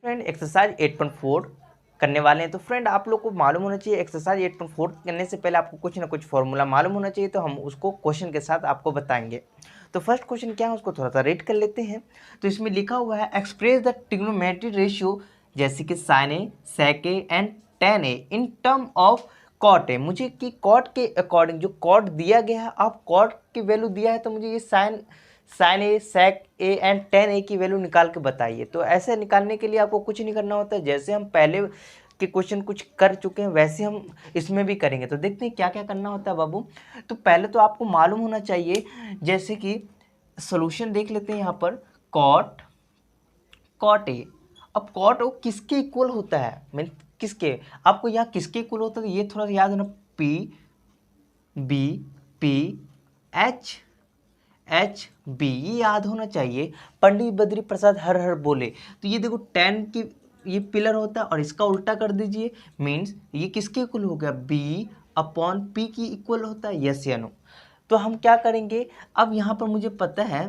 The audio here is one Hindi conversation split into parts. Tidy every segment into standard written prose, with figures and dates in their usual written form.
फ्रेंड एक्सरसाइज 8.4 करने वाले हैं। तो फ्रेंड आप लोग को मालूम होना चाहिए एक्सरसाइज 8.4 करने से पहले आपको कुछ ना कुछ फॉर्मूला मालूम होना चाहिए, तो हम उसको क्वेश्चन के साथ आपको बताएंगे। तो फर्स्ट क्वेश्चन क्या है उसको थोड़ा सा रीड कर लेते हैं। तो इसमें लिखा हुआ है एक्सप्रेस द ट्रिग्नोमेट्रिक रेशियो जैसे कि sine A, sec A and tan A in term of cot है। मुझे कि कॉट के अकॉर्डिंग जो कॉट दिया गया है, आप कॉट की वैल्यू दिया है तो मुझे ये sine A, sec A and tan A की वैल्यू निकाल के बताइए। तो ऐसे निकालने के लिए आपको कुछ नहीं करना होता है, जैसे हम पहले के क्वेश्चन कुछ कर चुके हैं वैसे हम इसमें भी करेंगे। तो देखते हैं क्या क्या करना होता है बाबू। तो पहले तो आपको मालूम होना चाहिए, जैसे कि सोल्यूशन देख लेते हैं यहाँ पर कॉट कॉट ए। अब कॉट ओ किसके इक्वल होता है, मीन किसके, आपको यहाँ किसके इक्वल होता है ये थोड़ा सा याद होना, P B P H H B, ये याद होना चाहिए। पंडित बद्री प्रसाद हर हर बोले। तो ये देखो टेन की ये पिलर होता है और इसका उल्टा कर दीजिए, मीन्स ये किसके इक्वल हो गया, बी अपॉन पी की इक्वल होता है, यस या नो। तो हम क्या करेंगे, अब यहाँ पर मुझे पता है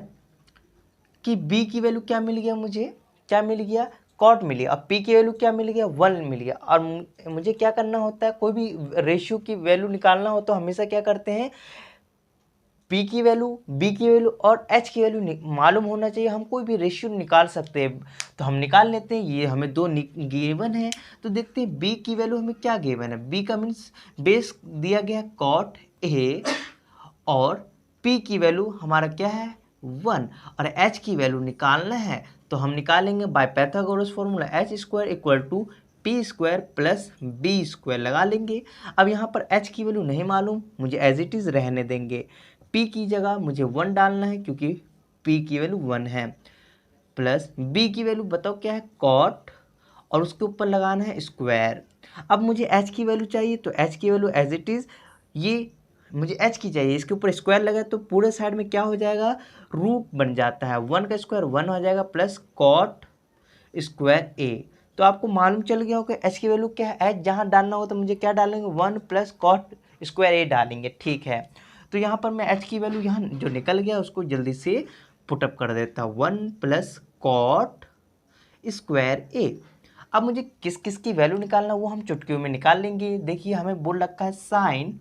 कि b की वैल्यू क्या मिल गया, मुझे क्या मिल गया, कॉट मिल गया। अब p की वैल्यू क्या मिल गया, 1 मिल गया। और मुझे क्या करना होता है, कोई भी रेशियो की वैल्यू निकालना हो तो हमेशा क्या करते हैं, p की वैल्यू, b की वैल्यू और h की वैल्यू मालूम होना चाहिए। हम कोई भी रेशियो निकाल सकते हैं, तो हम निकाल लेते हैं। ये हमें दो गिवन है, तो देखते हैं b की वैल्यू हमें क्या गिवन है। b का मीन्स बेस दिया गया कॉट ए और p की वैल्यू हमारा क्या है 1 और h की वैल्यू निकालना है। तो हम निकालेंगे by Pythagoras formula h square equal to P square plus B square लगा लेंगे। अब यहाँ पर h की वैल्यू नहीं मालूम, मुझे एज इट इज़ रहने देंगे। p की जगह मुझे 1 डालना है क्योंकि p की वैल्यू 1 है, प्लस b की वैल्यू बताओ क्या है, कॉट, और उसके ऊपर लगाना है स्क्वायर। अब मुझे h की वैल्यू चाहिए, तो h की वैल्यू एज इट इज़ ये मुझे h की चाहिए, इसके ऊपर स्क्वायर लगा तो पूरे साइड में क्या हो जाएगा, रूट बन जाता है, 1 का स्क्वायर 1 हो जाएगा प्लस कॉट स्क्वायर a। तो आपको मालूम चल गया होगा h की वैल्यू क्या है, h जहाँ डालना हो तो मुझे क्या डालेंगे 1 प्लस कॉट स्क्वायर a डालेंगे, ठीक है। तो यहाँ पर मैं h की वैल्यू यहाँ जो निकल गया उसको जल्दी से पुटअप कर देता हूँ, 1 प्लस कॉट स्क्वायर a। अब मुझे किस किस की वैल्यू निकालना वो हम चुटकियों में निकाल लेंगे। देखिए हमें बोल रखा है साइन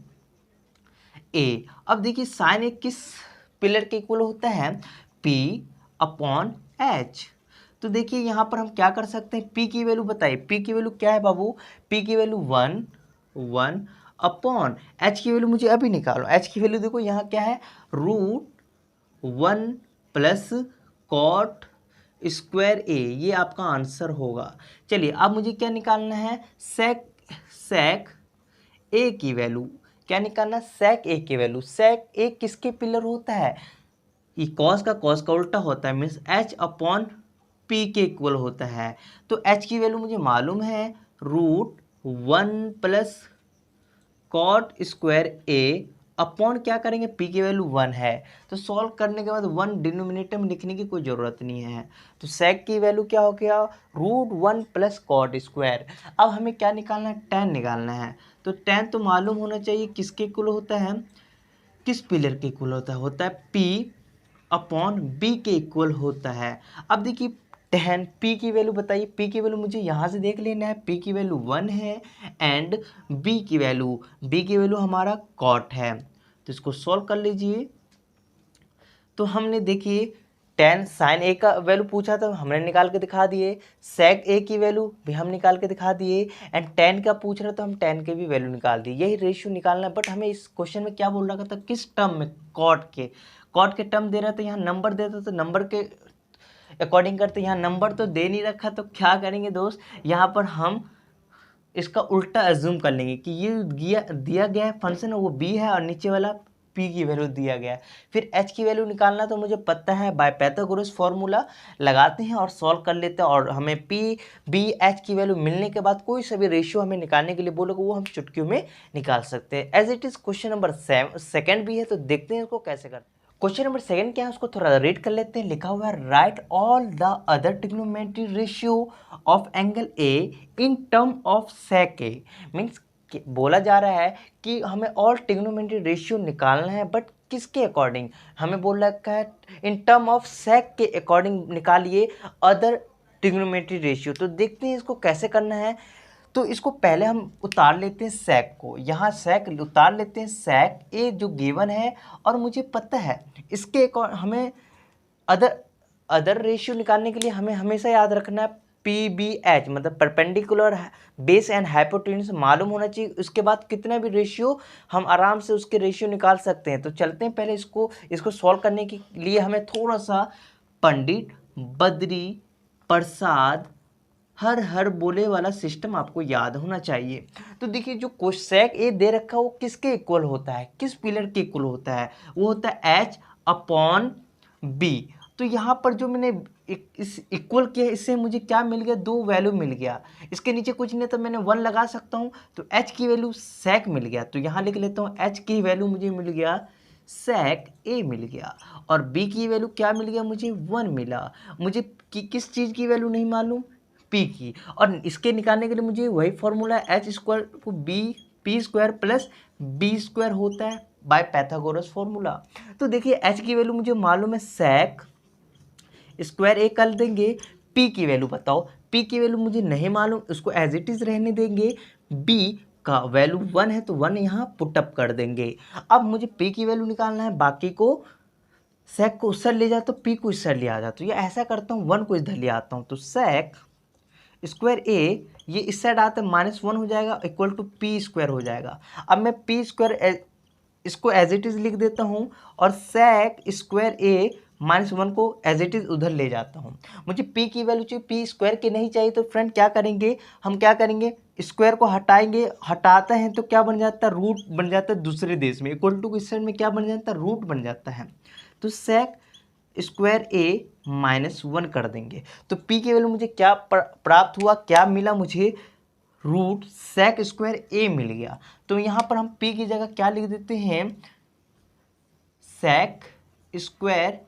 ए। अब देखिए साइन ए किस पिलर के इक्वल होता है, P अपॉन H। तो देखिए यहाँ पर हम क्या कर सकते हैं, P की वैल्यू बताइए, P की वैल्यू क्या है बाबू, P की वैल्यू 1 अपॉन H की वैल्यू मुझे अभी निकालो। H की वैल्यू देखो यहाँ क्या है, √1 प्लस कॉट स्क्वायर ए, ये आपका आंसर होगा। चलिए अब मुझे क्या निकालना है, सेक ए की वैल्यू, क्या निकालना, सेक ए की वैल्यू। सेक ए किसके पिलर होता है, ये कॉस का उल्टा होता है, मीन्स एच अपॉन पी के इक्वल होता है। तो एच की वैल्यू मुझे मालूम है, √1 प्लस कॉट स्क्वायर ए अपॉन क्या करेंगे, पी की वैल्यू 1 है। तो सॉल्व करने के बाद 1 डिनोमिनेटर में लिखने की कोई ज़रूरत नहीं है। तो सेक की वैल्यू क्या हो गया, √1 प्लस कॉट स्क्वायर। अब हमें क्या निकालना है, tan निकालना है। तो tan तो मालूम होना चाहिए किसके इक्वल होता है, किस पिलर के इक्वल होता है P अपॉन B के इक्वल होता है। अब देखिए tan P की वैल्यू बताइए, P की वैल्यू मुझे यहाँ से देख लेना है, P की वैल्यू 1 है एंड B की वैल्यू हमारा कॉट है। तो इसको सॉल्व कर लीजिए। तो हमने देखिए tan साइन ए का वैल्यू पूछा था, हमने निकाल के दिखा दिए। सेक ए की वैल्यू भी हम निकाल के दिखा दिए एंड tan का पूछ रहा तो हम tan के भी वैल्यू निकाल दिए। यही रेशियो निकालना है, बट हमें इस क्वेश्चन में क्या बोल रहा था, किस टर्म में, कॉट के टर्म दे रहा था, यहाँ नंबर देता तो नंबर के अकॉर्डिंग करते, यहाँ नंबर तो दे नहीं रखा, तो क्या करेंगे दोस्त, यहाँ पर हम इसका उल्टा एज्यूम कर लेंगे कि ये दिया गया है फंक्शन वो b है और नीचे वाला p की वैल्यू दिया गया है। फिर h की वैल्यू निकालना तो मुझे पता है, बाय पाइथागोरस फॉर्मूला लगाते हैं और सॉल्व कर लेते हैं, और हमें p b h की वैल्यू मिलने के बाद कोई सा भी रेशियो हमें निकालने के लिए बोलोगे वो हम चुटकियों में निकाल सकते हैं। As it is question number second भी है, तो देखते हैं इसको कैसे करते हैं। क्वेश्चन नंबर सेकंड क्या है उसको थोड़ा रीड कर लेते हैं। लिखा हुआ है right all the other trigonometric ratio of angle A in term of sec A. Means बोला जा रहा है कि हमें ऑल ट्रिग्नोमेट्रिक रेशियो निकालना है, बट किसके अकॉर्डिंग, हमें बोल रखा है इन टर्म ऑफ सेक के अकॉर्डिंग निकालिए अदर ट्रिग्नोमेट्री रेशियो। तो देखते हैं इसको कैसे करना है। तो इसको पहले हम उतार लेते हैं सेक को, यहाँ सेक उतार लेते हैं, सेक ए जो गिवन है और मुझे पता है इसके हमें अदर रेशियो निकालने के लिए हमें हमेशा याद रखना है PBH मतलब परपेंडिकुलर बेस एंड हाइपोटेन्यूज मालूम होना चाहिए। उसके बाद कितना भी रेशियो हम आराम से उसके रेशियो निकाल सकते हैं। तो चलते हैं पहले इसको सॉल्व करने के लिए हमें थोड़ा सा पंडित बद्री प्रसाद हर बोले वाला सिस्टम आपको याद होना चाहिए। तो देखिए जो सेक ए दे रखा है वो किसके इक्वल होता है, किस पिलर के इक्वल होता है, वो होता है H/B। तो यहाँ पर जो मैंने इस इक्वल किया है इससे मुझे क्या मिल गया, 2 वैल्यू मिल गया। इसके नीचे कुछ नहीं तो मैंने 1 लगा सकता हूँ। तो H की वैल्यू सेक मिल गया, तो यहाँ लिख लेता हूँ H की वैल्यू मुझे मिल गया सेक ए मिल गया, और B की वैल्यू क्या मिल गया, मुझे 1 मिला। मुझे किस चीज़ की वैल्यू नहीं मालूम, P की। और इसके निकालने के लिए मुझे वही फॉर्मूला H स्क्वायर को P square plus B square होता है बाय पैथागोरस फॉर्मूला। तो देखिए H की वैल्यू मुझे मालूम है सेक स्क्वायर ए कर देंगे। P की वैल्यू बताओ, P की वैल्यू मुझे नहीं मालूम, उसको एज इट इज रहने देंगे। B का वैल्यू 1 है तो 1 यहाँ पुटअप कर देंगे। अब मुझे P की वैल्यू निकालना है, बाकी को सेक को उस साइड ले जाता हूँ, P को इस साइड ले आ जाता हूँ, या ऐसा करता हूँ 1 को इधर ले आता हूँ। तो सेक स्क्वायर ए ये इस साइड आता है -1 हो जाएगा इक्वल टू P स्क्वायर हो जाएगा। अब मैं P स्क्वायर इसको एज इट इज लिख देता हूँ और सेक स्क्वायर ए -1 को एज इट इज उधर ले जाता हूँ। मुझे P की वैल्यू चाहिए, P स्क्वायर की नहीं चाहिए। तो फ्रेंड क्या करेंगे, हम क्या करेंगे, स्क्वायर को हटाएंगे, हटाते हैं तो क्या बन जाता है, रूट बन जाता है दूसरे देश में, इक्वल टू इस साइड में क्या बन जाता है, रूट बन जाता है। तो सेक स्क्वायर ए -1 कर देंगे। तो P की वैल्यू मुझे क्या प्राप्त हुआ, क्या मिला मुझे, रूट सेक स्क्वायर ए मिल गया। तो यहाँ पर हम P की जगह क्या लिख देते हैं, सेक स्क्वायर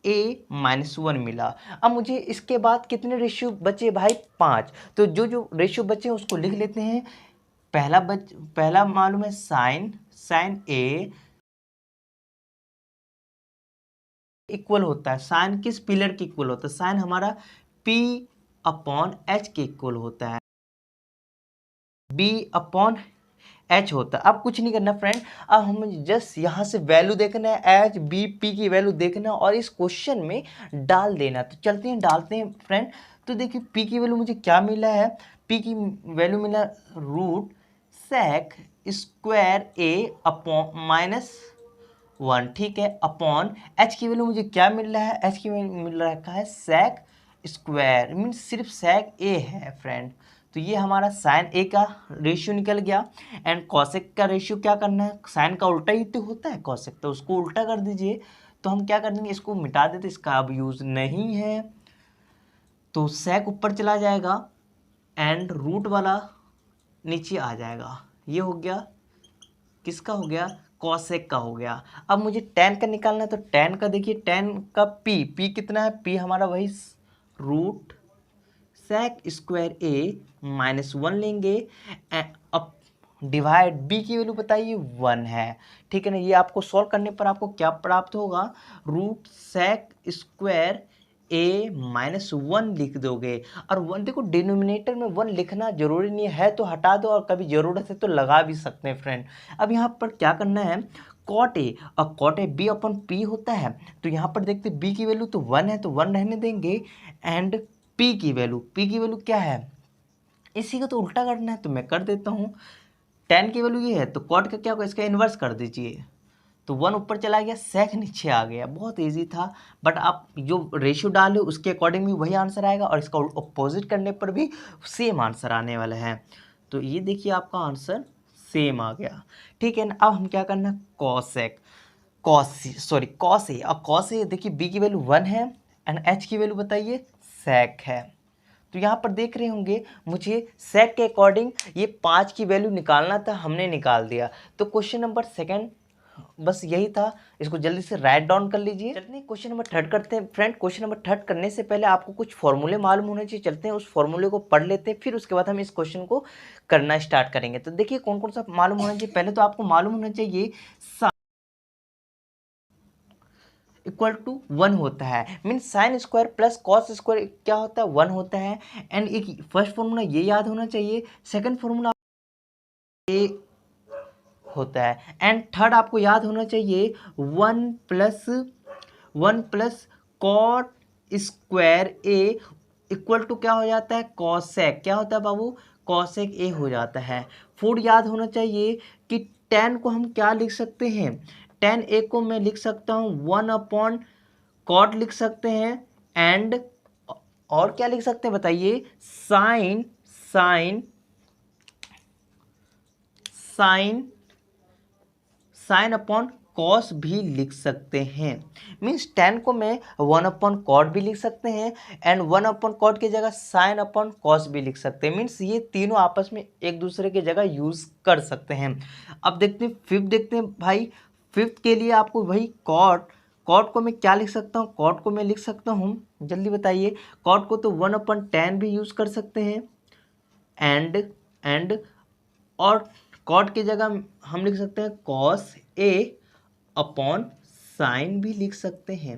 ए -1 मिला। अब मुझे इसके बाद कितने रेशियो बचे भाई, 5। तो जो रेशियो बचे उसको लिख लेते हैं। पहला मालूम है साइन ए इक्वल होता है, साइन किस पिलर के इक्वल होता है, साइन हमारा P/H के इक्वल होता है, B/H होता है। अब कुछ नहीं करना फ्रेंड, अब हम जस्ट यहाँ से वैल्यू देखना है, H B P की वैल्यू देखना है और इस क्वेश्चन में डाल देना। तो चलते हैं डालते हैं फ्रेंड। तो देखिए P की वैल्यू मुझे क्या मिला है, P की वैल्यू मिला रूट सेक स्क्वायर ए -1, ठीक है, अपॉन H की वैल्यू मुझे क्या मिल रहा है, H की वैल्यू मिल रहा है सेक स्क्वायर, मीन सिर्फ सेक ए है फ्रेंड। तो ये हमारा साइन ए का रेशियो निकल गया। एंड कॉसेक का रेशियो क्या करना है, साइन का उल्टा ही तो होता है कॉसेक, तो उसको उल्टा कर दीजिए। तो हम क्या कर देंगे, इसको मिटा देते, इसका अब यूज़ नहीं है। तो सेक ऊपर चला जाएगा एंड रूट वाला नीचे आ जाएगा। ये हो गया, किसका हो गया, कॉसेक का हो गया। अब मुझे tan का निकालना है। तो tan का देखिए, tan का p कितना है, p हमारा वही रूट सेक स्क्वायर ए -1 लेंगे। अब डिवाइड b की वैल्यू बताइए 1 है, ठीक है ना। ये आपको सॉल्व करने पर आपको क्या प्राप्त होगा, रूट सेक स्क्वायर ए -1 लिख दोगे। और 1 देखो, डिनोमिनेटर में 1 लिखना जरूरी नहीं है तो हटा दो, और कभी ज़रूरत है तो लगा भी सकते हैं फ्रेंड। अब यहाँ पर क्या करना है, कॉट ए, और कॉट ए B/P होता है। तो यहाँ पर देखते b की वैल्यू तो 1 है तो 1 रहने देंगे। एंड p की वैल्यू क्या है, इसी को तो उल्टा करना है तो मैं कर देता हूँ। tan की वैल्यू ये है तो कॉट का क्या होगा, इसका इन्वर्स कर दीजिए। तो 1 ऊपर चला गया, सेक नीचे आ गया। बहुत इजी था, बट आप जो रेशियो डाले उसके अकॉर्डिंग भी वही आंसर आएगा, और इसका अपोजिट करने पर भी सेम आंसर आने वाला है। तो ये देखिए आपका आंसर सेम आ गया, ठीक है ना। अब हम क्या करना, कॉस ए, अब कॉस ए देखिए b की वैल्यू 1 है एंड h की वैल्यू बताइए सेक है। तो यहाँ पर देख रहे होंगे मुझे सेक के अकॉर्डिंग ये 5 की वैल्यू निकालना था, हमने निकाल दिया। तो क्वेश्चन नंबर 2 बस यही था, इसको जल्दी से राइट डाउन कर लीजिए। चलते हैं क्वेश्चन नंबर 3 करते हैं फ्रेंड। क्वेश्चन नंबर 3 करने से पहले आपको कुछ फॉर्मूले मालूम होने चाहिए, चलते हैं उस फॉर्मूले को पढ़ लेते हैं, फिर उसके बाद हम इस क्वेश्चन को करना स्टार्ट करेंगे। तो देखिए कौन कौन सा मालूम होना चाहिए। पहले तो आपको मालूम होना चाहिए इक्वल टू 1 होता है। Means sine square plus cos square क्या होता है, 1 होता है। एंड एक फर्स्ट फॉर्मूला ये याद होना चाहिए, सेकंड फॉर्मूला ये होता है, एंड थर्ड आपको याद होना चाहिए 1 plus cot square A equal to क्या हो जाता है, कॉसेक। क्या होता है बाबू, कॉसेक ए हो जाता है। फोर्थ याद होना चाहिए कि tan को हम क्या लिख सकते हैं, tan ए को मैं लिख सकता हूँ 1/cot लिख सकते हैं, एंड और क्या लिख सकते हैं बताइए, sine sine sine sine upon cos भी लिख सकते हैं। मीन्स tan को मैं 1/cot भी लिख सकते हैं, एंड 1/cot की जगह साइन अपॉन कॉस भी लिख सकते हैं। मीन्स ये तीनों आपस में एक दूसरे की जगह यूज कर सकते हैं। अब देखते हैं फिफ्थ, देखते हैं भाई। फिफ्थ के लिए आपको वही कॉट को मैं क्या लिख सकता हूँ, कॉट को मैं लिख सकता हूँ, जल्दी बताइए। कॉट को तो 1/tan भी यूज कर सकते हैं, एंड और कॉट की जगह हम लिख सकते हैं कॉस ए अपॉन साइन भी लिख सकते हैं।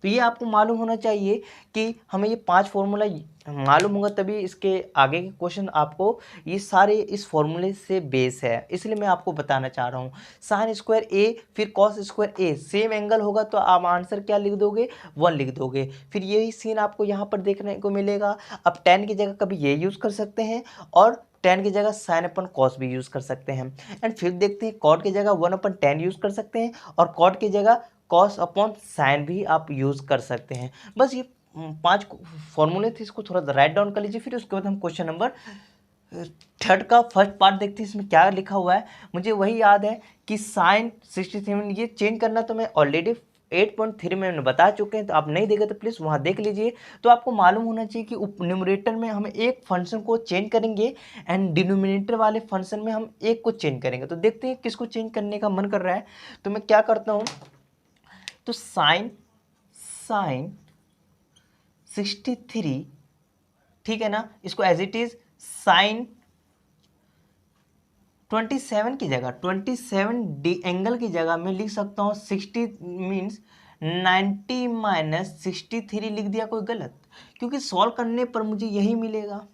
तो ये आपको मालूम होना चाहिए कि हमें ये 5 फॉर्मूला मालूम होगा, तभी इसके आगे के क्वेश्चन आपको ये सारे इस फॉर्मूले से बेस है, इसलिए मैं आपको बताना चाह रहा हूँ। साइन स्क्वायर ए फिर कॉस स्क्वायर ए सेम एंगल होगा तो आप आंसर क्या लिख दोगे, 1 लिख दोगे। फिर यही सीन आपको यहाँ पर देखने को मिलेगा। अब tan की जगह कभी ये यूज़ कर सकते हैं, और tan की जगह साइन अपन कॉस भी यूज़ कर सकते हैं। एंड फिर देखते हैं कॉट की जगह 1/tan यूज़ कर सकते हैं, और कॉट की जगह कॉस अपॉन साइन भी आप यूज़ कर सकते हैं। बस ये 5 फॉर्मूले थे, इसको थोड़ा राइट डाउन कर लीजिए। फिर उसके बाद हम क्वेश्चन नंबर थर्ड का फर्स्ट पार्ट देखते हैं, इसमें क्या लिखा हुआ है। मुझे वही याद है कि साइन 67 ये चेंज करना तो मैं ऑलरेडी 8.3 में मैंने बता चुके हैं, तो आप नहीं देखे तो प्लीज़ वहाँ देख लीजिए। तो आपको मालूम होना चाहिए कि न्यूमरेटर में हम एक फंक्शन को चेंज करेंगे, एंड डिनोमिनेटर वाले फंक्शन में हम एक को चेंज करेंगे। तो देखते हैं किसको चेंज करने का मन कर रहा है। तो मैं क्या करता हूँ, तो साइन 63, ठीक है ना, इसको एज इट इज साइन 27 की जगह 27 डी एंगल की जगह मैं लिख सकता हूँ 60 मीन्स 90 माइनस 63 लिख दिया कोई गलत, क्योंकि सॉल्व करने पर मुझे यही मिलेगा।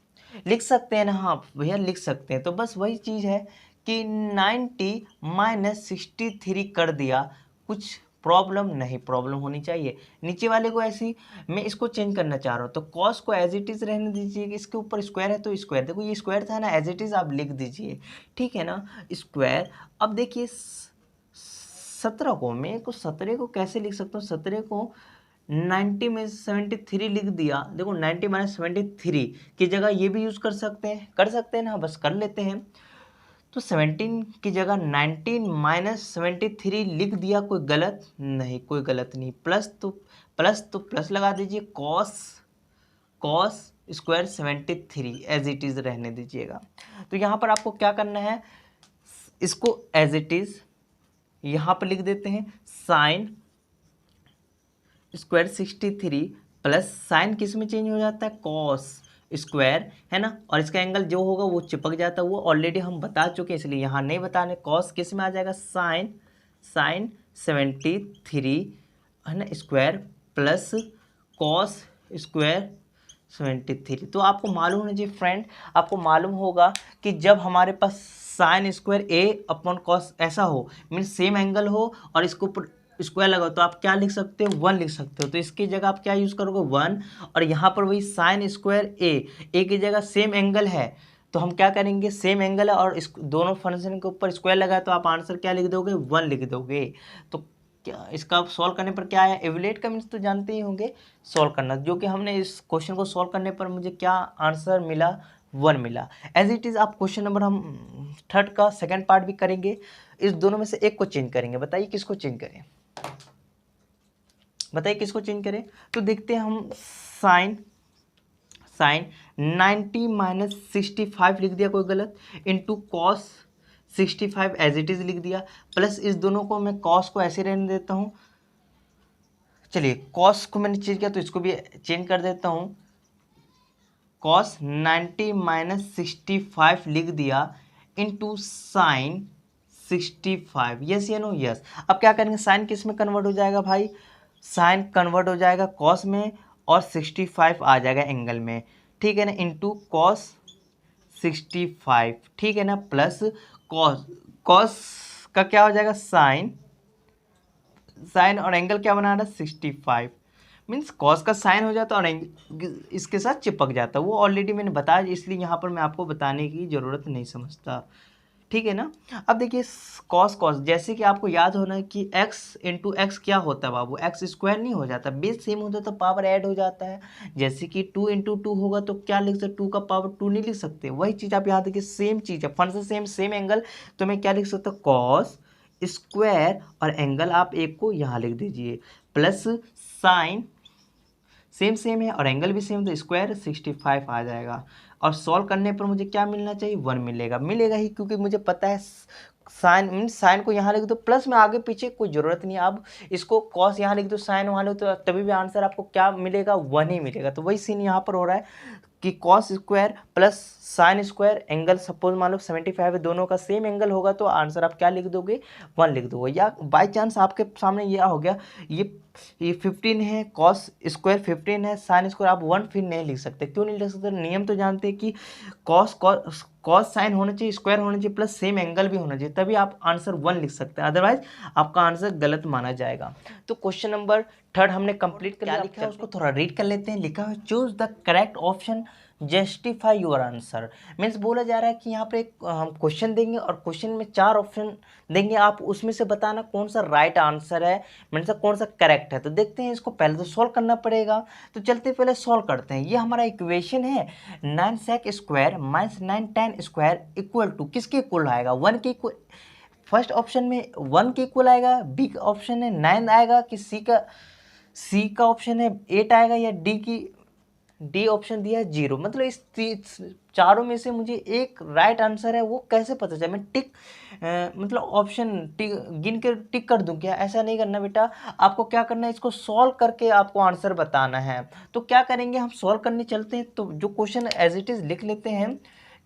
लिख सकते हैं ना, हाँ भैया लिख सकते हैं। तो बस वही चीज़ है कि 90 माइनस 63 कर दिया, कुछ प्रॉब्लम नहीं, प्रॉब्लम होनी चाहिए। नीचे वाले को ऐसी मैं इसको चेंज करना चाह रहा हूँ, तो कॉस को एज इट इज़ रहने दीजिए, कि इसके ऊपर स्क्वायर है तो स्क्वायर, देखो ये स्क्वायर था ना, एज इट इज़ आप लिख दीजिए, ठीक है ना, स्क्वायर। अब देखिए 17 को मैं को 17 को कैसे लिख सकता हूँ, 17 को 90 में 73 लिख दिया। देखो 90 माइनस 73 की जगह ये भी यूज़ कर सकते हैं ना, बस कर लेते हैं। तो 17 की जगह 19 माइनस 73 लिख दिया, कोई गलत नहीं, कोई गलत नहीं। प्लस लगा दीजिए, cos square 73 as it is रहने दीजिएगा। तो यहाँ पर आपको क्या करना है, इसको एज इट इज़ यहाँ पर लिख देते हैं, साइन स्क्वायर 63 प्लस साइन किस में चेंज हो जाता है, कॉस स्क्वायर, है ना, और इसका एंगल जो होगा वो चिपक जाता है, वो ऑलरेडी हम बता चुके हैं इसलिए यहाँ नहीं बताने। कॉस किस में आ जाएगा, साइन 73, है ना, स्क्वायर प्लस कॉस स्क्वायर 73। तो आपको मालूम होना चाहिए फ्रेंड, आपको मालूम होगा कि जब हमारे पास साइन स्क्वायर ए अपॉन कॉस ऐसा हो, मीन्स सेम एंगल हो और इसके ऊपर स्क्वायर लगाओ, तो आप क्या लिख सकते हो, 1 लिख सकते हो। तो इसकी जगह आप क्या यूज़ करोगे, 1, और यहाँ पर वही साइन स्क्वायर ए की जगह सेम एंगल है, तो हम क्या करेंगे, सेम एंगल है और इस दोनों फंक्शन के ऊपर स्क्वायर लगा है, तो आप आंसर क्या लिख दोगे, 1 लिख दोगे। तो क्या इसका सॉल्व करने पर क्या आया, एवलेट का मीन्स तो जानते ही होंगे, सॉल्व करना, जो कि हमने इस क्वेश्चन को सॉल्व करने पर मुझे क्या आंसर मिला, 1 मिला। एज इट इज़ आप क्वेश्चन नंबर हम थर्ड का सेकेंड पार्ट भी करेंगे, इस दोनों में से एक को चेंज करेंगे। बताइए किसको चेंज करें, बताइए किसको चेंज करें। तो देखते हैं हम, साइन 90 माइनस 65 लिख दिया कोई गलत, into cos 65 as it is लिख दिया, प्लस इस दोनों को मैं कॉस को ऐसे रहने देता हूँ। चलिए कॉस को मैंने चेंज किया तो इसको भी चेंज कर देता हूँ, कॉस 90 माइनस 65 लिख दिया, इंटू साइन 65, यस या नो, यस। अब क्या करेंगे, साइन किस में कन्वर्ट हो जाएगा भाई, साइन कन्वर्ट हो जाएगा कॉस में और 65 आ जाएगा एंगल में, ठीक है ना, इंटू कॉस 65, ठीक है ना, प्लस कॉस, कॉस का क्या हो जाएगा साइन, साइन और एंगल क्या बना रहा है 65, मीन्स कॉस का साइन हो जाता है और एंगल इसके साथ चिपक जाता है, वो ऑलरेडी मैंने बताया, इसलिए यहाँ पर मैं आपको बताने की ज़रूरत नहीं समझता, ठीक है ना। अब देखिए कॉस कॉस, जैसे कि आपको याद होना है कि x इंटू एक्स क्या होता है बाबू, एक्स स्क्वायर नहीं हो जाता, बेस सेम होता है तो पावर ऐड हो जाता है, जैसे कि 2 इंटू टू होगा तो क्या लिख सकते, 2 का पावर 2 नहीं लिख सकते, वही चीज़ आप यहाँ देखिए सेम चीज़ है, फंक्शन सेम, सेम एंगल, तो मैं क्या लिख सकता हूँ कॉस स्क्वायर और एंगल आप एक को यहाँ लिख दीजिए, प्लस साइन सेम सेम है और एंगल भी सेम, तो स्क्वायर 65 आ जाएगा, और सॉल्व करने पर मुझे क्या मिलना चाहिए 1 मिलेगा, मिलेगा ही, क्योंकि मुझे पता है साइन मीन्स साइन को यहाँ लिख दो प्लस में, आगे पीछे कोई ज़रूरत नहीं है, अब इसको कॉस यहाँ लिख दो साइन वहाँ लिख दो, तभी भी आंसर आपको क्या मिलेगा 1 ही मिलेगा, तो वही सीन यहाँ पर हो रहा है कि cos square plus sine square, angle suppose मान लो 75 है, दोनों का सेम एंगल होगा तो आंसर आप क्या लिख दोगे 1 लिख दोगे, या बाय चांस आपके सामने यह हो गया ये 15 है, कॉस स्क्वायर 15 है, साइन स्क्वायर आप 1 फिर नहीं लिख सकते, क्यों नहीं लिख सकते, नियम तो जानते हैं कि कॉस कॉस कॉस साइन होना चाहिए, स्क्वायर होना चाहिए, प्लस सेम एंगल भी होना चाहिए, तभी आप आंसर 1 लिख सकते हैं, अदरवाइज आपका आंसर गलत माना जाएगा। तो क्वेश्चन नंबर 3 हमने कंप्लीट कर लिया, क्या लिखा है उसको थोड़ा रीड कर लेते हैं, लिखा है choose the correct option justify your answer, means बोला जा रहा है कि यहाँ पर एक हम क्वेश्चन देंगे और क्वेश्चन में 4 ऑप्शन देंगे, आप उसमें से बताना कौन सा राइट आंसर है, मीन्स कौन सा करेक्ट है, तो देखते हैं इसको, पहले तो सॉल्व करना पड़ेगा, तो चलते पहले सॉल्व करते हैं। ये हमारा इक्वेशन है 9 sec square minus 9 tan square equal to किसके इक्वल आएगा 1 के इक्वल, फर्स्ट ऑप्शन में 1 के इक्वल आएगा, बी का ऑप्शन है 9 आएगा, कि सी का ऑप्शन है 8 आएगा, या डी ऑप्शन दिया है 0, मतलब इस चारों में से मुझे एक राइट आंसर है, वो कैसे पता चले, मैं टिक मतलब ऑप्शन टिक गिन के टिक कर दूं क्या, ऐसा नहीं करना बेटा, आपको क्या करना है इसको सॉल्व करके आपको आंसर बताना है। तो क्या करेंगे हम सॉल्व करने चलते हैं, तो जो क्वेश्चन एज इट इज़ लिख लेते हैं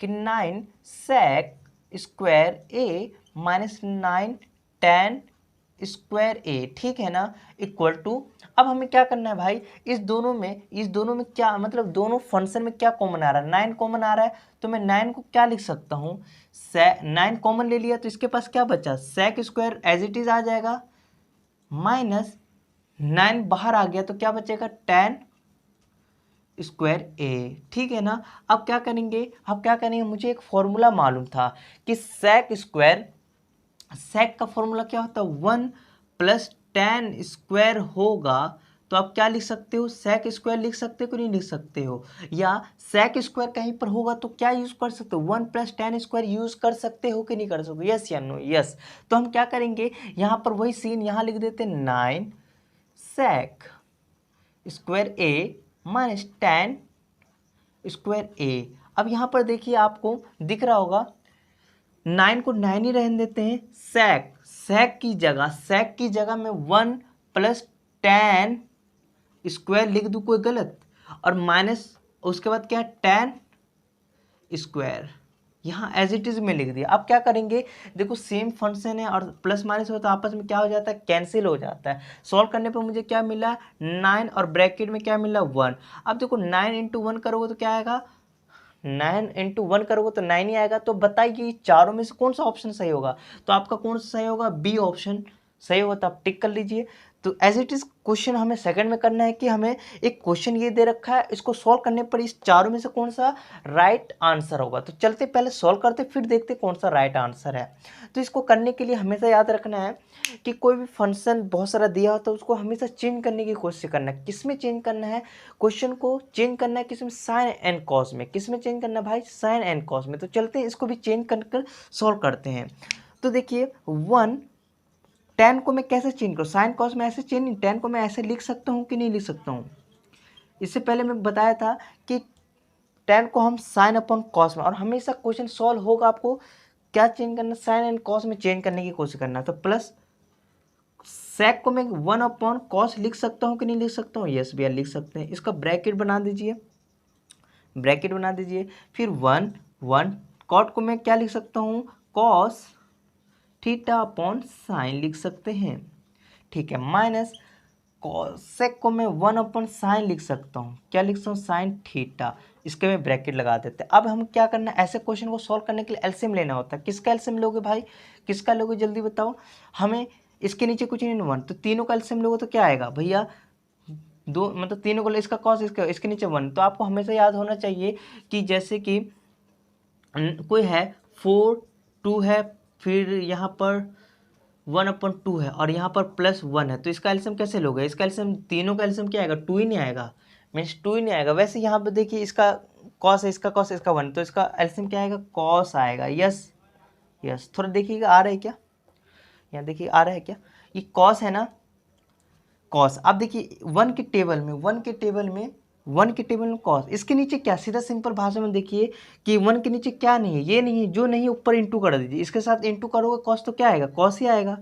कि 9 sec स्क्वायर ए माइनस 9 tan स्क्वायर ए, ठीक है ना, इक्वल टू, अब हमें क्या करना है भाई, इस दोनों में क्या मतलब दोनों फंक्शन में क्या कॉमन आ रहा है, 9 कॉमन आ रहा है, तो मैं 9 को क्या लिख सकता हूँ, 9 कॉमन ले लिया तो इसके पास क्या बचा, sec square as it is आ जाएगा, माइनस 9 बाहर आ गया तो क्या बचेगा tan स्क्वायर ए, ठीक है ना। अब क्या करेंगे, मुझे एक फॉर्मूला मालूम था कि सेक का फॉर्मूला क्या होता है 1 प्लस tan स्क्वायर होगा, तो आप क्या लिख सकते हो, सेक स्क्वायर लिख सकते हो कि नहीं लिख सकते हो, या सेक स्क्वायर कहीं पर होगा तो क्या यूज कर सकते हो 1 प्लस tan स्क्वायर यूज कर सकते हो कि नहीं कर सकते, यस या नो, यस। तो हम क्या करेंगे यहाँ पर वही सीन यहाँ लिख देते 9 सेक स्क्वायर ए माइनस tan स्क्वायर ए। अब यहाँ पर देखिए आपको दिख रहा होगा 9 को 9 ही रहने देते हैं, सेक की जगह में 1 प्लस tan स्क्वायर लिख दूँ कोई गलत, और माइनस उसके बाद क्या tan स्क्वायर यहाँ एज इट इज में लिख दिया। अब क्या करेंगे, देखो सेम फंक्शन है और प्लस माइनस हो तो आपस में क्या हो जाता है, कैंसिल हो जाता है। सॉल्व करने पर मुझे क्या मिला 9 और ब्रैकेट में क्या मिला 1। अब देखो 9 इंटू 1 करोगे तो क्या आएगा, 9 इंटू 1 करोगे तो 9 ही आएगा। तो बताइए चारों में से कौन सा ऑप्शन सही होगा, तो आपका कौन सा सही होगा, बी ऑप्शन सही होगा, तो आप टिक कर लीजिए। तो एज इट इज क्वेश्चन हमें सेकंड में करना है कि हमें एक क्वेश्चन ये दे रखा है, इसको सॉल्व करने पर इस चारों में से कौन सा राइट आंसर होगा। तो चलते पहले सॉल्व करते फिर देखते कौन सा राइट आंसर है। तो इसको करने के लिए हमेशा याद रखना है कि कोई भी फंक्शन बहुत सारा दिया हो तो उसको हमेशा चेंज करने की कोशिश करना है। किस में चेंज करना है, क्वेश्चन को चेंज करना है किसमें, साइन एंड कॉस में। किस में चेंज करना है भाई, साइन एंड कॉस में। तो चलते हैं इसको भी चेंज कर सॉल्व करते हैं। तो देखिए 1 tan को मैं कैसे चेंज करूँ, साइन कॉस में ऐसे चेंज नहीं, tan को मैं ऐसे लिख सकता हूँ कि नहीं लिख सकता हूँ। इससे पहले मैं बताया था कि tan को हम साइन अपॉन कॉस में, और हमेशा क्वेश्चन सॉल्व होगा आपको क्या चेंज करना, साइन एंड कॉस में चेंज करने की कोशिश करना। तो प्लस सेक को मैं 1 अपॉन कॉस लिख सकता हूँ कि नहीं लिख सकता हूँ, यस भैया लिख सकते हैं। इसका ब्रैकेट बना दीजिए, फिर 1 कॉट को मैं क्या लिख सकता हूँ, कॉस थीटा अपॉन साइन लिख सकते हैं, ठीक है, माइनस कॉसेक को मैं 1/sin लिख सकता हूँ। क्या लिख सकता हूँ? Sine theta. इसके में ब्रैकेट लगा देते हैं। अब हम क्या करना है, ऐसे क्वेश्चन को सॉल्व करने के लिए एलसीएम लेना होता है। किसका एलसीएम लोगे भाई? किसका लोगे जल्दी बताओ। हमें इसके नीचे कुछ नहीं, 1, तो तीनों का एलसीएम लोगे तो क्या आएगा भैया? दो, मतलब तीनों को इसका कॉस, इसके नीचे 1। तो आपको हमेशा याद होना चाहिए कि जैसे कि कोई है 4, 2 है, फिर यहाँ पर 1/2 है और यहाँ पर +1 है, तो इसका एलसीएम कैसे लोगे? इसका एलसीएम, तीनों का एलसीएम क्या आएगा? 2 ही नहीं आएगा, मीन्स 2 ही नहीं आएगा। वैसे यहाँ पे देखिए इसका कॉस है, इसका कॉस, इसका 1, तो इसका एलसीएम क्या आएगा? कॉस आएगा। यस यस, थोड़ा देखिएगा आ रहा है क्या? यहाँ देखिए आ रहा है क्या? ये कॉस है ना, कॉस। अब देखिए 1 के टेबल में कॉस, इसके नीचे क्या, सीधा सिंपल भाषा में देखिए कि 1 के नीचे क्या नहीं है, ये नहीं है, जो नहीं है ऊपर इंटू कर दीजिए। इसके साथ इंटू करोगे कॉस, तो क्या आएगा? कॉस ही आएगा।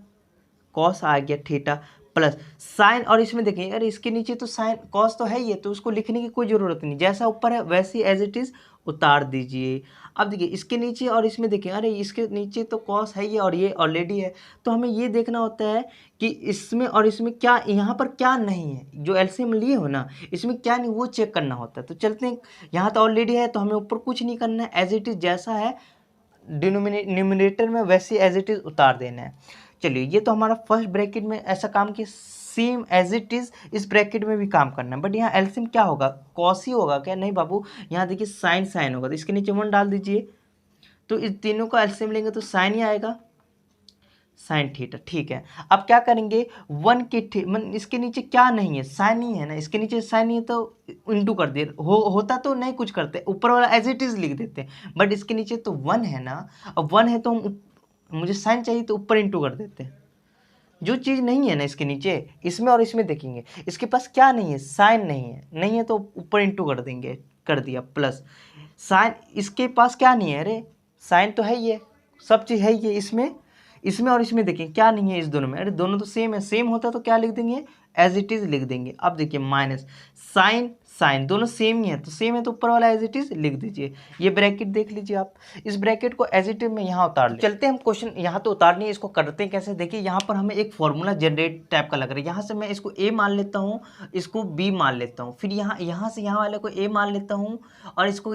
कॉस आ गया थीटा प्लस साइन, और इसमें देखिए अरे इसके नीचे तो साइन कॉस तो है ही है, तो उसको लिखने की कोई ज़रूरत नहीं, जैसा ऊपर है वैसे ही एज इट इज़ उतार दीजिए। अब देखिए इसके नीचे और इसमें देखिए, अरे इसके नीचे तो कॉस है ही और ये ऑलरेडी है, तो हमें ये देखना होता है कि इसमें और इसमें क्या, यहाँ पर क्या नहीं है, जो एलसीएम लिए हो ना इसमें क्या नहीं, वो चेक करना होता है। तो चलते हैं, यहाँ तो ऑलरेडी है तो हमें ऊपर कुछ नहीं करना है, एज इट इज़ जैसा है डिनोमिनेटर में वैसे एज इट इज़ उतार देना है। चलिए ये तो हमारा फर्स्ट ब्रैकेट में ऐसा काम कि सेम एज इट इज़ इस ब्रैकेट में भी काम करना है। बट यहाँ एलसीएम क्या होगा? कॉस ही होगा क्या? नहीं बाबू, यहाँ देखिए साइन साइन होगा, तो इसके नीचे 1 डाल दीजिए, तो इस तीनों का एलसीएम लेंगे तो साइन ही आएगा, साइन थीटा। ठीक है, अब क्या करेंगे, 1 के इसके नीचे क्या नहीं है? साइन ही है ना, इसके नीचे साइन नहीं है तो इंटू कर दिए, होता तो नहीं कुछ करते, ऊपर वाला एज इट इज़ लिख देते, बट इसके नीचे तो 1 है ना, अब 1 है तो हम, मुझे साइन चाहिए तो ऊपर इंटू कर देते हैं। जो चीज़ नहीं है ना इसके नीचे, इसमें और इसमें देखेंगे, इसके पास क्या नहीं है? साइन नहीं है तो ऊपर इंटू कर देंगे, कर दिया प्लस साइन, इसके पास क्या नहीं है? अरे साइन तो है ही है, सब चीज़ है ही है इसमें और इसमें देखें क्या नहीं है इस दोनों में, अरे दोनों तो सेम है, सेम होता तो क्या लिख देंगे? एज इट इज़ लिख देंगे। अब देखिए माइनस साइन साइन, दोनों सेम ही है, तो सेम है तो ऊपर वाला एज इट इज़ लिख दीजिए। ये ब्रैकेट देख लीजिए आप, इस ब्रैकेट को एज इट इज में यहाँ उतार ले। चलते हैं हम क्वेश्चन, यहाँ तो उतारनी है, इसको करते हैं कैसे? देखिए यहाँ पर हमें एक फॉर्मूला जनरेट टाइप का लग रहा है, यहाँ से मैं इसको ए मान लेता हूँ, इसको बी मान लेता हूँ, फिर यहाँ से यहाँ वाले को ए मान लेता हूँ और इसको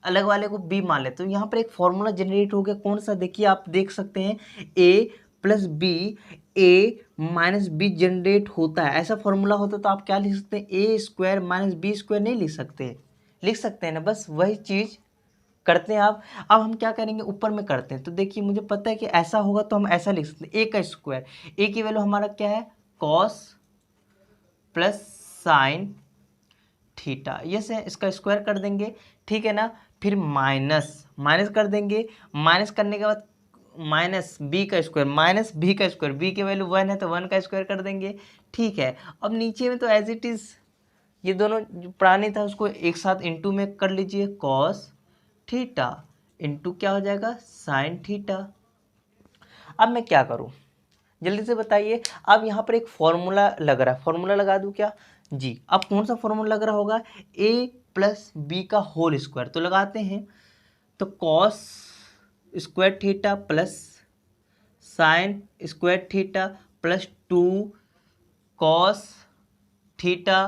अलग वाले को बी मान लेते हो। यहाँ पर एक फॉर्मूला जनरेट हो गया, कौन सा? देखिए आप देख सकते हैं, ए प्लस बी, ए माइनस बी जनरेट होता है। ऐसा फॉर्मूला होता तो आप क्या लिख सकते हैं? ए स्क्वायर माइनस बी स्क्वायर नहीं लिख सकते? लिख सकते हैं ना, बस वही चीज़ करते हैं आप। अब हम क्या करेंगे, ऊपर में करते हैं, तो देखिए मुझे पता है कि ऐसा होगा तो हम ऐसा लिख सकते हैं, ए का स्क्वायर, ए की वैल्यू हमारा क्या है? कॉस प्लस साइन थीटा, ये से इसका स्क्वायर कर देंगे, ठीक है ना। फिर माइनस कर देंगे, माइनस करने के बाद माइनस बी का स्क्वायर, बी की वैल्यू 1 है तो 1 का स्क्वायर कर देंगे, ठीक है। अब नीचे में तो एज इट इज़ ये दोनों जो पुराने था उसको एक साथ इंटू में कर लीजिए, कॉस थीटा इंटू क्या हो जाएगा? Sine theta. अब मैं क्या करूँ जल्दी से बताइए। अब यहाँ पर एक फॉर्मूला लग रहा है, फॉर्मूला लगा दूँ क्या जी? अब कौन सा फॉर्मूला लग रहा होगा? ए प्लस बी का होल स्क्वायर, तो लगाते हैं, तो cos square theta plus sine square theta plus 2 cos theta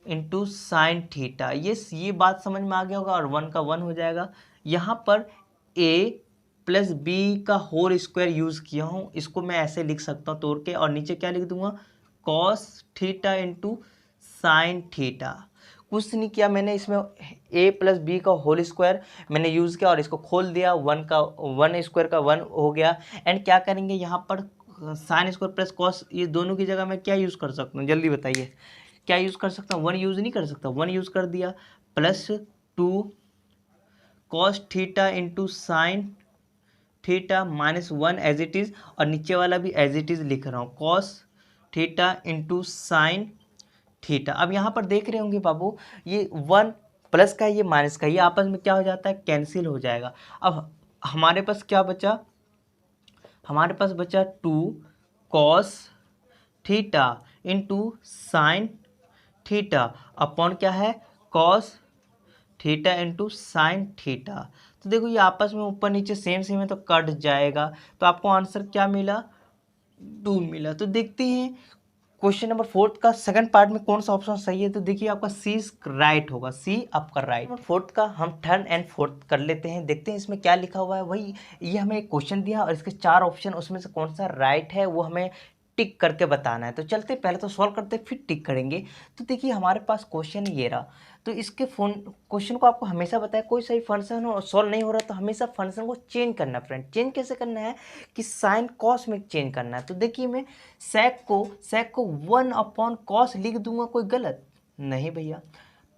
into sine theta. ये बात समझ में आ गया होगा, और 1 का 1 हो जाएगा। यहाँ पर ए प्लस बी का होल स्क्वायर यूज़ किया हूँ, इसको मैं ऐसे लिख सकता हूँ तोड़ के, और नीचे क्या लिख दूंगा? Cos theta into sine theta. कुछ नहीं किया मैंने, इसमें ए प्लस बी का होल स्क्वायर मैंने यूज़ किया और इसको खोल दिया, 1 स्क्वायर का 1 हो गया। एंड क्या करेंगे यहाँ पर, साइन स्क्वायर प्लस कॉस, ये दोनों की जगह मैं क्या यूज़ कर सकता हूँ जल्दी बताइए? क्या यूज़ कर सकता हूँ? 1 यूज़ नहीं कर सकता, 1 यूज़ कर दिया, plus 2 cos theta into sine theta minus 1 as it is, और नीचे वाला भी एज इट इज़ लिख रहा हूँ, cos theta into sine theta. अब यहाँ पर देख रहे होंगे बाबू, ये 1 प्लस का ये माइनस का, ये आपस में क्या हो जाता है? कैंसिल हो जाएगा। अब हमारे पास क्या बचा? हमारे पास बचा 2 cos theta into sine theta upon क्या है? Cos theta into sine theta. तो देखो ये आपस में ऊपर नीचे सेम है तो कट जाएगा, तो आपको आंसर क्या मिला? 2 मिला। तो देखते हैं क्वेश्चन नंबर 4 का सेकंड पार्ट में कौन सा ऑप्शन सही है, तो देखिए आपका सी राइट होगा, सी आपका राइट। नंबर 4 का हम थर्ड एंड फोर्थ कर लेते हैं, देखते हैं इसमें क्या लिखा हुआ है। वही ये हमें एक क्वेश्चन दिया और इसके 4 ऑप्शन, उसमें से कौन सा राइट है वो हमें टिक करके बताना है। तो चलते पहले तो सॉल्व करते फिर टिक करेंगे। तो देखिए हमारे पास क्वेश्चन ये रहा, तो इसके क्वेश्चन को आपको हमेशा बताया कोई सही फंक्शन हो और सॉल्व नहीं हो रहा तो हमेशा फंक्शन को चेंज करना है फ्रेंड। चेंज कैसे करना है कि साइन कॉस में चेंज करना है। तो देखिए मैं सेक को 1/cos लिख दूंगा, कोई गलत नहीं भैया।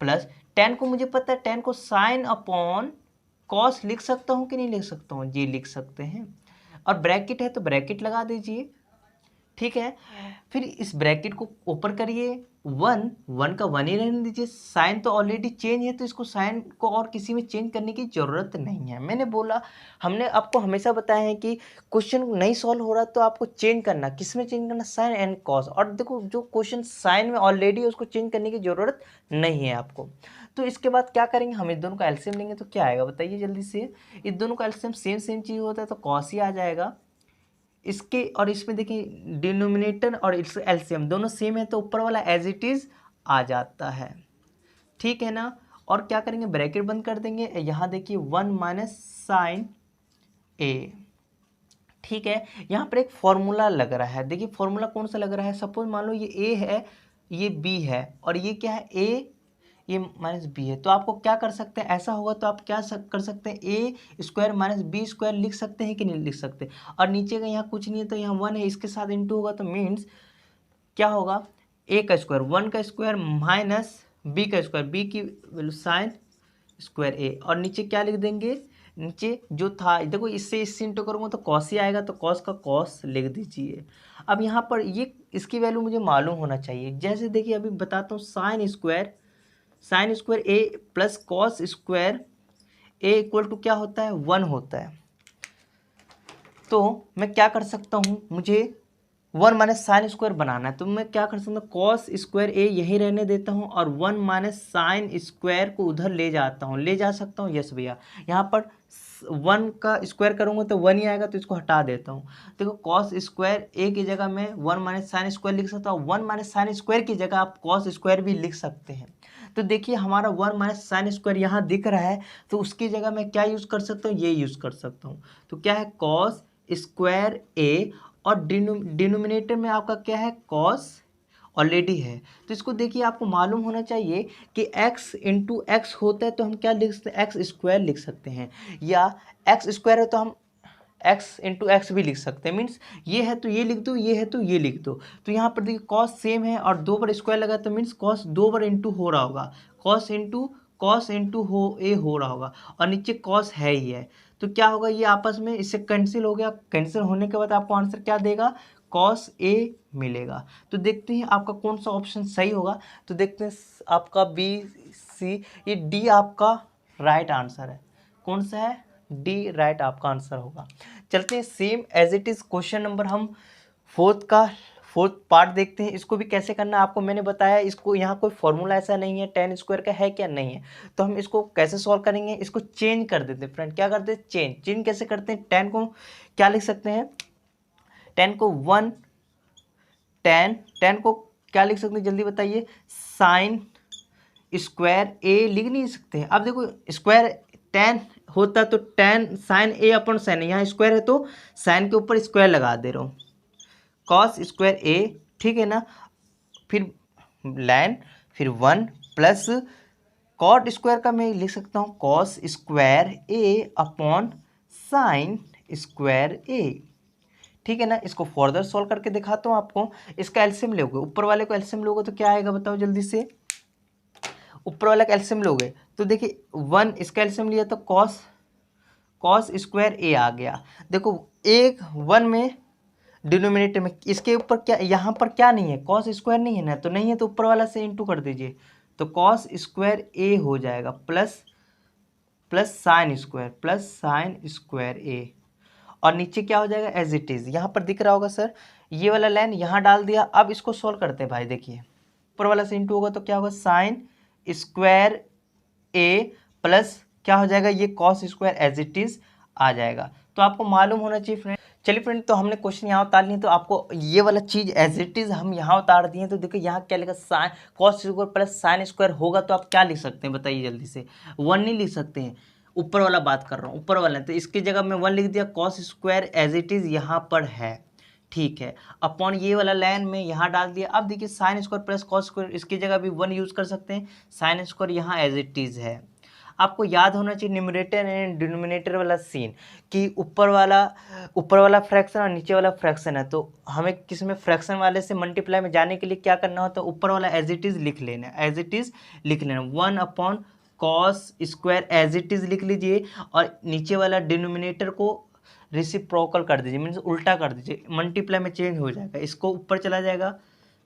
प्लस टेन को मुझे पता है, टेन को साइन अपॉन कॉस लिख सकता हूँ कि नहीं लिख सकता हूँ, जी लिख सकते हैं। और ब्रैकेट है तो ब्रैकेट लगा दीजिए, ठीक है। फिर इस ब्रैकेट को ऊपर करिए, 1 का 1 ही रहने दीजिए। साइन तो ऑलरेडी चेंज है तो इसको साइन को और किसी में चेंज करने की ज़रूरत नहीं है। मैंने बोला, हमने आपको हमेशा बताया है कि क्वेश्चन नहीं सॉल्व हो रहा तो आपको चेंज करना, किस में चेंज करना, साइन एंड कॉस। और देखो जो क्वेश्चन साइन में ऑलरेडी है उसको चेंज करने की ज़रूरत नहीं है आपको। तो इसके बाद क्या करेंगे, हम इस दोनों का एलसीएम लेंगे तो क्या आएगा बताइए जल्दी से। इस दोनों का एलसीएम सेम चीज़ होता है तो कॉस ही आ जाएगा। इसके और इसमें देखिए डिनोमिनेटर और एलसीएम दोनों सेम है तो ऊपर वाला एज इट इज आ जाता है, ठीक है ना। और क्या करेंगे, ब्रैकेट बंद कर देंगे। यहाँ देखिए 1 माइनस साइन ए, ठीक है। यहाँ पर एक फॉर्मूला लग रहा है, देखिए फॉर्मूला कौन सा लग रहा है। सपोज मान लो ये ए है, ये बी है और ये क्या है ए, ये माइनस बी है। तो आपको क्या कर सकते हैं, ऐसा होगा तो आप क्या कर सकते हैं, ए स्क्वायर माइनस बी स्क्वायर लिख सकते हैं कि नहीं लिख सकते। और नीचे का यहाँ कुछ नहीं है तो यहाँ 1 है, इसके साथ इंटू होगा तो मीन्स क्या होगा, ए का स्क्वायर 1 का स्क्वायर माइनस बी का स्क्वायर, बी की वैल्यू साइन स्क्वायर ए। और नीचे क्या लिख देंगे, नीचे जो था देखो इससे इंटू करूँगा तो कॉस ही आएगा तो कॉस का कॉस लिख दीजिए। अब यहाँ पर ये इसकी वैल्यू मुझे मालूम होना चाहिए। जैसे देखिए अभी बताता हूँ, sine square A plus cos square A equal to क्या होता है, 1 होता है। तो मैं क्या कर सकता हूँ, मुझे 1 माइनस साइन स्क्वायर बनाना है तो मैं क्या कर सकता हूँ, कॉस स्क्वायर ए यही रहने देता हूँ और 1 माइनस साइन स्क्वायर को उधर ले जाता हूँ, ले जा सकता हूँ, यस भैया। यहाँ पर 1 का स्क्वायर करूँगा तो 1 ही आएगा तो इसको हटा देता हूँ। देखो कॉस स्क्वायर ए की जगह मैं 1 माइनस साइन स्क्वायर लिख सकता हूँ, 1 माइनस साइन स्क्वायर की जगह आप कॉस स्क्वायर भी लिख सकते हैं। तो देखिए हमारा 1 माइनस साइन स्क्वायर यहाँ दिख रहा है तो उसकी जगह मैं क्या यूज़ कर सकता हूँ, ये यूज़ कर सकता हूँ। तो क्या है, कॉस स्क्वायर ए और डिनोमिनेटर में आपका क्या है, कॉस ऑलरेडी है। तो इसको देखिए आपको मालूम होना चाहिए कि x इंटू एक्स होता है तो हम क्या लिख सकते हैं, एक्स स्क्वायर लिख सकते हैं, या एक्स स्क्वायर है तो हम x इंटू एक्स भी लिख सकते हैं। मीन्स ये है तो ये लिख दो, ये है तो ये लिख दो। तो यहाँ पर देखिए कॉस सेम है और 2 बार स्क्वायर लगा तो मीन्स कॉस 2 बार इंटू हो रहा होगा, कॉस इंटू हो रहा होगा और नीचे कॉस है ही है। तो क्या होगा, ये आपस में इससे कैंसिल हो गया। कैंसिल होने के बाद आपको आंसर क्या देगा, कॉस ए मिलेगा। तो देखते हैं आपका कौन सा ऑप्शन सही होगा। तो देखते हैं आपका बी सी, ये डी आपका राइट आंसर है। कौन सा है, डी राइट आपका आंसर होगा। चलते हैं same as it is question number हम फोर्थ पार्ट देखते हैं। इसको भी कैसे करना है आपको मैंने बताया। इसको यहाँ कोई फॉर्मूला ऐसा नहीं है टेन स्क्वायर का, है क्या, नहीं है। तो हम इसको कैसे सॉल्व करेंगे, इसको चेंज कर देते हैं फ्रेंड। क्या करते हैं, चेंज कैसे करते हैं। टेन को क्या लिख सकते हैं, टेन को 1, टेन को क्या लिख सकते हैं जल्दी बताइए, साइन स्क्वायर ए लिख नहीं सकते। अब देखो स्क्वायर टेन होता तो टेन साइन ए अपॉन साइन, यहाँ स्क्वायर है तो साइन के ऊपर स्क्वायर लगा दे रहा हूँ, कॉस स्क्वायर ए, ठीक है ना। फिर लाइन, फिर 1 प्लस कॉट स्क्वायर का मैं लिख सकता हूँ कॉस स्क्वायर ए अपॉन साइन स्क्वायर ए, ठीक है ना। इसको फर्दर सॉल्व करके दिखाता हूँ आपको। इसका एलसीएम लोगे, ऊपर वाले को एलसीएम लोगे तो क्या आएगा बताओ जल्दी से। ऊपर वाला का एलसीएम लोगे तो देखिए 1 इसका एलसीएम लिया तो कॉस स्क्वायर ए आ गया। देखो एक 1 में डिनोमिनेटर में, इसके ऊपर क्या, यहाँ पर क्या नहीं है, कॉस स्क्वायर नहीं है ना, तो नहीं है तो ऊपर वाला से इंटू कर दीजिए तो कॉस स्क्वायर ए हो जाएगा प्लस साइन स्क्वायर ए। और नीचे क्या हो जाएगा, एज इट इज़ यहाँ पर दिख रहा होगा सर, ये वाला लाइन यहाँ डाल दिया। अब इसको सॉल्व करते हैं भाई, देखिए ऊपर वाला से इंटू होगा तो क्या होगा, साइन स्क्वायर ए प्लस क्या हो जाएगा, ये cos square as it is आ जाएगा। तो आपको मालूम होना चाहिए फ्रेंड, चलिए फ्रेंड, तो हमने क्वेश्चन यहाँ उतार लिए, तो आपको ये वाला चीज़ एज इट इज़ हम यहाँ उतार दिए। तो देखो यहाँ क्या लिखा, sine cos square plus sine square होगा, तो आप क्या लिख सकते हैं बताइए जल्दी से। 1 नहीं लिख सकते हैं, ऊपर वाला बात कर रहा हूँ, ऊपर वाला। तो इसकी जगह मैं 1 लिख दिया, cos square as it is यहाँ पर है, ठीक है। अपॉन ये वाला लाइन में यहाँ डाल दिया। अब देखिए sine square plus cos square, इसकी जगह भी 1 यूज़ कर सकते हैं, साइन स्क्वायर यहाँ एज इट इज़ है। आपको याद होना चाहिए न्यूमरेटर एंड डिनोमिनेटर वाला सीन, कि ऊपर वाला फ्रैक्शन और नीचे वाला फ्रैक्शन है। तो हमें किस में फ्रैक्शन वाले से मल्टीप्लाई में जाने के लिए क्या करना होता है, ऊपर वाला एज इट इज़ लिख लेना, एज इट इज़ लिख लेना। 1 upon cos square as it is लिख लीजिए, और नीचे वाला डिनोमिनेटर को रिसिप्रोकल कर दीजिए, मीन्स उल्टा कर दीजिए, मल्टीप्लाई में चेंज हो जाएगा, इसको ऊपर चला जाएगा,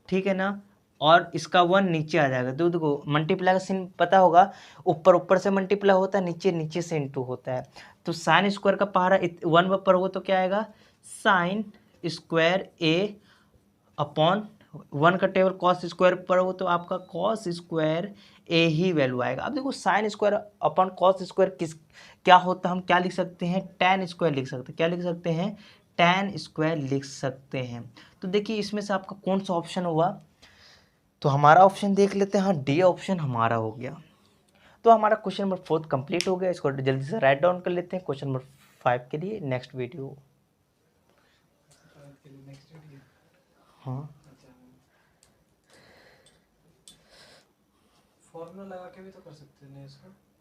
ठीक है ना, और इसका 1 नीचे आ जाएगा। तो देखो मल्टीप्लाई का सीन पता होगा, ऊपर ऊपर से मल्टीप्लाई होता है, नीचे नीचे से इंटू होता है। तो साइन स्क्वायर का पहाड़ा 1 पर होगा तो क्या आएगा, साइन स्क्वायर ए अपॉन 1 का टेबल कॉस स्क्वायर पर हो तो आपका कॉस स्क्वायर ए ही वैल्यू आएगा। अब देखो sine square upon cos square क्या होता है, हम क्या लिख सकते हैं, tan स्क्वायर लिख सकते हैं। क्या लिख सकते हैं, tan स्क्वायर लिख सकते हैं। तो देखिए इसमें से आपका कौन सा ऑप्शन हुआ, तो हमारा ऑप्शन देख लेते हैं, हाँ डी ऑप्शन हमारा हो गया। तो हमारा क्वेश्चन नंबर 4 कंप्लीट हो गया। इसको जल्दी से राइट डाउन कर लेते हैं क्वेश्चन नंबर 5 के लिए नेक्स्ट वीडियो। हाँ फॉर्मूला लगा के भी तो कर सकते हैं इसको।